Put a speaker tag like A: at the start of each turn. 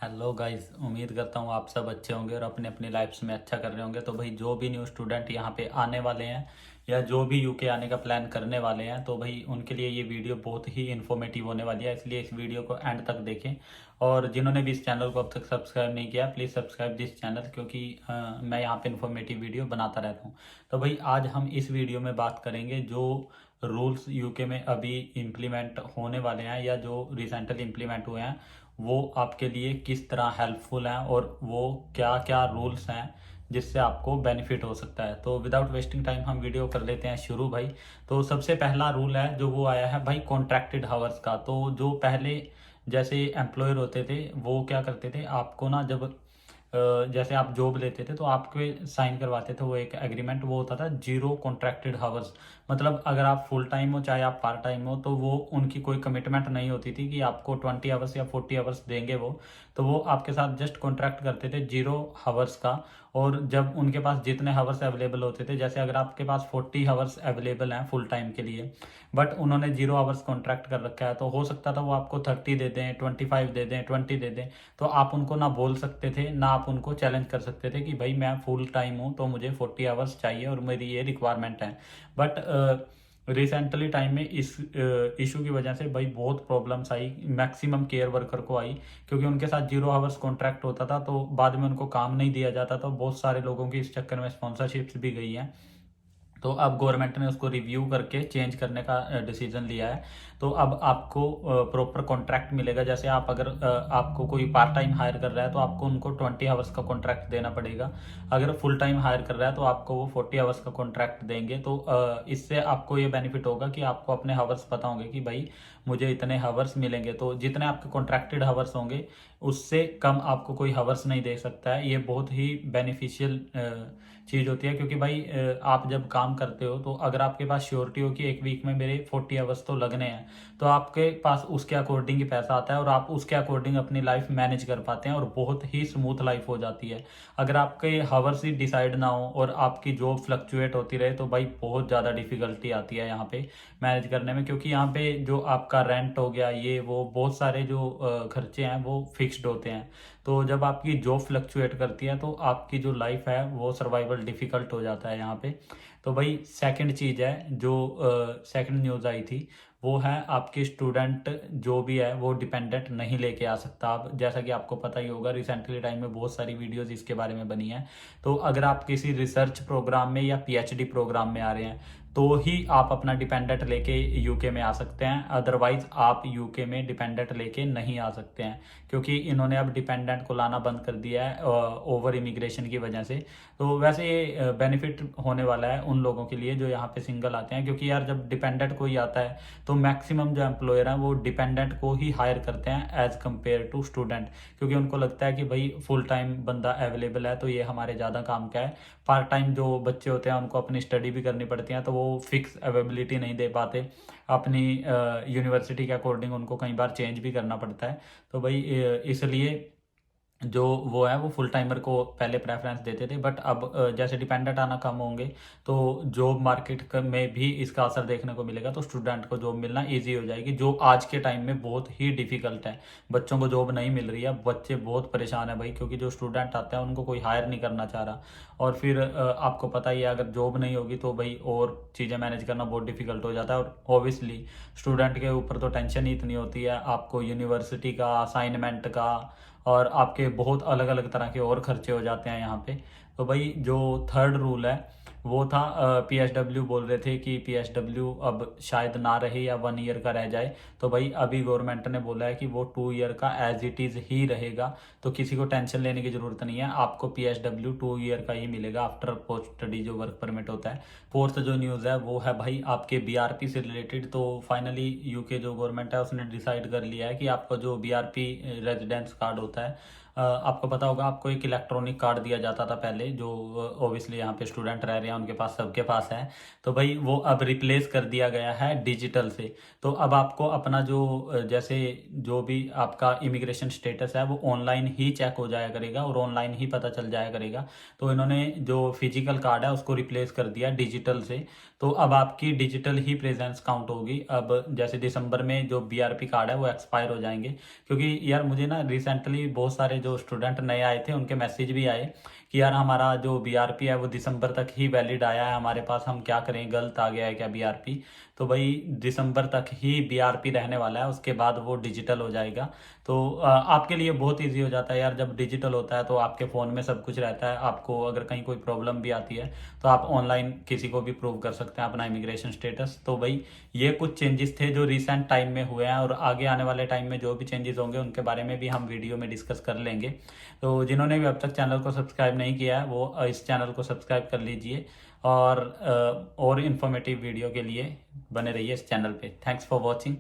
A: Hello guys, उम्मीद करता हूँ आप सब अच्छे होंगे और अपने अपनी लाइफ्स में अच्छा कर रहे होंगे। तो भाई जो भी न्यू स्टूडेंट यहाँ पे आने वाले हैं या जो भी यूके आने का प्लान करने वाले हैं, तो भाई उनके लिए ये वीडियो बहुत ही इन्फॉर्मेटिव होने वाली है। इसलिए इस वीडियो को एंड तक देखें। और जिन्होंने भी इस चैनल को अब तक सब्सक्राइब नहीं किया, प्लीज़ सब्सक्राइब दिस चैनल, क्योंकि मैं यहाँ पे इन्फॉर्मेटिव वीडियो बनाता रहता हूँ। तो भाई आज हम इस वीडियो में बात करेंगे जो रूल्स यूके में अभी इम्प्लीमेंट होने वाले हैं या जो रिसेंटली इम्प्लीमेंट हुए हैं, वो आपके लिए किस तरह हेल्पफुल हैं और वो क्या क्या रूल्स हैं जिससे आपको बेनिफिट हो सकता है। तो विदाउट वेस्टिंग टाइम हम वीडियो कर लेते हैं शुरू भाई। तो सबसे पहला रूल है जो वो आया है भाई कॉन्ट्रैक्टेड हावर्स का। तो जो पहले जैसे एम्प्लॉयर होते थे वो क्या करते थे, आपको ना जब जैसे आप जॉब लेते थे तो आपके साइन करवाते थे वो एक एग्रीमेंट, वो होता था जीरो कॉन्ट्रैक्टेड हावर्स। मतलब अगर आप फुल टाइम हो चाहे आप पार्ट टाइम हो, तो वो उनकी कोई कमिटमेंट नहीं होती थी कि आपको 20 आवर्स या 40 आवर्स देंगे वो। तो वो आपके साथ जस्ट कॉन्ट्रैक्ट करते थे जीरो हावर्स का। और जब उनके पास जितने हावर्स अवेलेबल होते थे, जैसे अगर आपके पास 40 आवर्स अवेलेबल हैं फुल टाइम के लिए, बट उन्होंने जीरो आवर्स कॉन्ट्रैक्ट कर रखा है, तो हो सकता था वो आपको 30 दे दें, 25 दे दें, 20 दे दें। तो आप उनको ना बोल सकते थे ना आप उनको चैलेंज कर सकते थे कि भाई मैं फुल टाइम हूँ तो मुझे 40 आवर्स चाहिए और मेरी ये रिक्वायरमेंट है। बट रिसेंटली टाइम में इस इशू की वजह से भाई बहुत प्रॉब्लम्स आई, मैक्सिमम केयर वर्कर को आई, क्योंकि उनके साथ जीरो आवर्स कॉन्ट्रैक्ट होता था तो बाद में उनको काम नहीं दिया जाता। तो बहुत सारे लोगों की इस चक्कर में स्पॉन्सरशिप्स भी गई हैं। तो अब गवर्नमेंट ने उसको रिव्यू करके चेंज करने का डिसीजन लिया है। तो अब आपको प्रॉपर कॉन्ट्रैक्ट मिलेगा। जैसे आप अगर आपको कोई पार्ट टाइम हायर कर रहा है तो आपको उनको 20 आवर्स का कॉन्ट्रैक्ट देना पड़ेगा। अगर फुल टाइम हायर कर रहा है तो आपको वो 40 आवर्स का कॉन्ट्रैक्ट देंगे। तो इससे आपको ये बेनिफिट होगा कि आपको अपने हावर्स पता होंगे कि भाई मुझे इतने हावर्स मिलेंगे। तो जितने आपके कॉन्ट्रैक्टेड हावर्स होंगे उससे कम आपको कोई हावर्स नहीं दे सकता है। ये बहुत ही बेनिफिशियल चीज़ होती है, क्योंकि भाई आप जब काम करते हो तो अगर आपके पास श्योरिटी हो कि एक वीक में मेरे 40 आवर्स तो लगने हैं, तो आपके पास उसके अकॉर्डिंग ही पैसा आता है और आप उसके अकॉर्डिंग अपनी लाइफ मैनेज कर पाते हैं और बहुत ही स्मूथ लाइफ हो जाती है। अगर आपके हावर्स ही डिसाइड ना हो और आपकी जॉब फ्लक्चुएट होती रहे तो भाई बहुत ज़्यादा डिफिकल्टी आती है यहाँ पे मैनेज करने में, क्योंकि यहाँ पे जो आपका रेंट हो गया ये वो बहुत सारे जो खर्चे हैं वो फिक्स्ड होते हैं। तो जब आपकी जॉब फ्लक्चुएट करती है तो आपकी जो लाइफ है वो सर्वाइवल डिफिकल्ट हो जाता है यहाँ पे। तो भाई सेकंड चीज़ है जो सेकंड न्यूज़ आई थी, वो है आपके स्टूडेंट जो भी है वो डिपेंडेंट नहीं लेके आ सकता। अब जैसा कि आपको पता ही होगा रिसेंटली टाइम में बहुत सारी वीडियोस इसके बारे में बनी है। तो अगर आप किसी रिसर्च प्रोग्राम में या पीएचडी प्रोग्राम में आ रहे हैं तो ही आप अपना डिपेंडेंट लेके यूके में आ सकते हैं, अदरवाइज आप यूके में डिपेंडेंट लेके नहीं आ सकते हैं, क्योंकि इन्होंने अब डिपेंडेंट को लाना बंद कर दिया है ओवर इमिग्रेशन की वजह से। तो वैसे ये बेनिफिट होने वाला है उन लोगों के लिए जो यहाँ पे सिंगल आते हैं, क्योंकि यार जब डिपेंडेंट कोई आता है तो मैक्सिमम जो एम्प्लॉयर हैं वो डिपेंडेंट को ही हायर करते हैं एज कम्पेयर टू स्टूडेंट, क्योंकि उनको लगता है कि भाई फुल टाइम बंदा अवेलेबल है तो ये हमारे ज़्यादा काम का है। पार्ट टाइम जो बच्चे होते हैं उनको अपनी स्टडी भी करनी पड़ती है तो वो फिक्स अवेलेबिलिटी नहीं दे पाते, अपनी यूनिवर्सिटी के अकॉर्डिंग उनको कई बार चेंज भी करना पड़ता है। तो भाई इसलिए जो वो है वो फुल टाइमर को पहले प्रेफरेंस देते थे, बट अब जैसे डिपेंडेंट आना कम होंगे तो जॉब मार्केट में भी इसका असर देखने को मिलेगा। तो स्टूडेंट को जॉब मिलना इजी हो जाएगी, जो आज के टाइम में बहुत ही डिफिकल्ट है। बच्चों को जॉब नहीं मिल रही है, बच्चे बहुत परेशान है भाई, क्योंकि जो स्टूडेंट आते हैं उनको कोई हायर नहीं करना चाह रहा। और फिर आपको पता ही है अगर जॉब नहीं होगी तो भाई और चीज़ें मैनेज करना बहुत डिफिकल्ट हो जाता है। और ऑब्वियसली स्टूडेंट के ऊपर तो टेंशन ही इतनी होती है, आपको यूनिवर्सिटी का, असाइनमेंट का और आपके बहुत अलग अलग तरह के और खर्चे हो जाते हैं यहाँ पे। तो भाई जो थर्ड रूल है वो था पीएसडब्ल्यू बोल रहे थे कि पीएसडब्ल्यू अब शायद ना रहे या 1 ईयर का रह जाए। तो भाई अभी गवर्नमेंट ने बोला है कि वो 2 ईयर का एज इट इज़ ही रहेगा, तो किसी को टेंशन लेने की ज़रूरत नहीं है, आपको पीएसडब्ल्यू 2 ईयर का ही मिलेगा आफ्टर पोस्ट स्टडी जो वर्क परमिट होता है। फोर्थ जो न्यूज़ है वो है भाई आपके बीआरपी से रिलेटेड। तो फाइनली यूके जो गवर्नमेंट है उसने डिसाइड कर लिया है कि आपका जो बीआरपी रेजिडेंस कार्ड होता है आपको पता होगा, आपको एक इलेक्ट्रॉनिक कार्ड दिया जाता था पहले, जो ओबियसली यहाँ पे स्टूडेंट रह रहे हैं उनके पास, सबके पास है। तो भाई वो अब रिप्लेस कर दिया गया है डिजिटल से। तो अब आपको अपना जो जैसे जो भी आपका इमिग्रेशन स्टेटस है वो ऑनलाइन ही चेक हो जाया करेगा और ऑनलाइन ही पता चल जाया करेगा। तो इन्होंने जो फिजिकल कार्ड है उसको रिप्लेस कर दिया डिजिटल से। तो अब आपकी डिजिटल ही प्रेजेंस काउंट होगी। अब जैसे दिसंबर में जो बीआरपी कार्ड है वो एक्सपायर हो जाएंगे, क्योंकि यार मुझे ना रिसेंटली बहुत सारे जो स्टूडेंट नए आए थे उनके मैसेज भी आए कि यार हमारा जो बीआरपी है वो दिसंबर तक ही वैलिड आया है हमारे पास, हम क्या करें, गलत आ गया है क्या बीआरपी। तो भाई दिसंबर तक ही बीआरपी रहने वाला है, उसके बाद वो डिजिटल हो जाएगा। तो आपके लिए बहुत इजी हो जाता है यार, जब डिजिटल होता है तो आपके फ़ोन में सब कुछ रहता है। आपको अगर कहीं कोई प्रॉब्लम भी आती है तो आप ऑनलाइन किसी को भी प्रूव कर सकते हैं अपना इमिग्रेशन स्टेटस। तो भाई ये कुछ चेंजेस थे जो रिसेंट टाइम में हुए हैं, और आगे आने वाले टाइम में जो भी चेंजेस होंगे उनके बारे में भी हम वीडियो में डिस्कस कर लेंगे। तो जिन्होंने भी अब तक चैनल को सब्सक्राइब नहीं किया है वो इस चैनल को सब्सक्राइब कर लीजिए, और इन्फॉर्मेटिव वीडियो के लिए बने रहिए इस चैनल पे। Thanks for watching.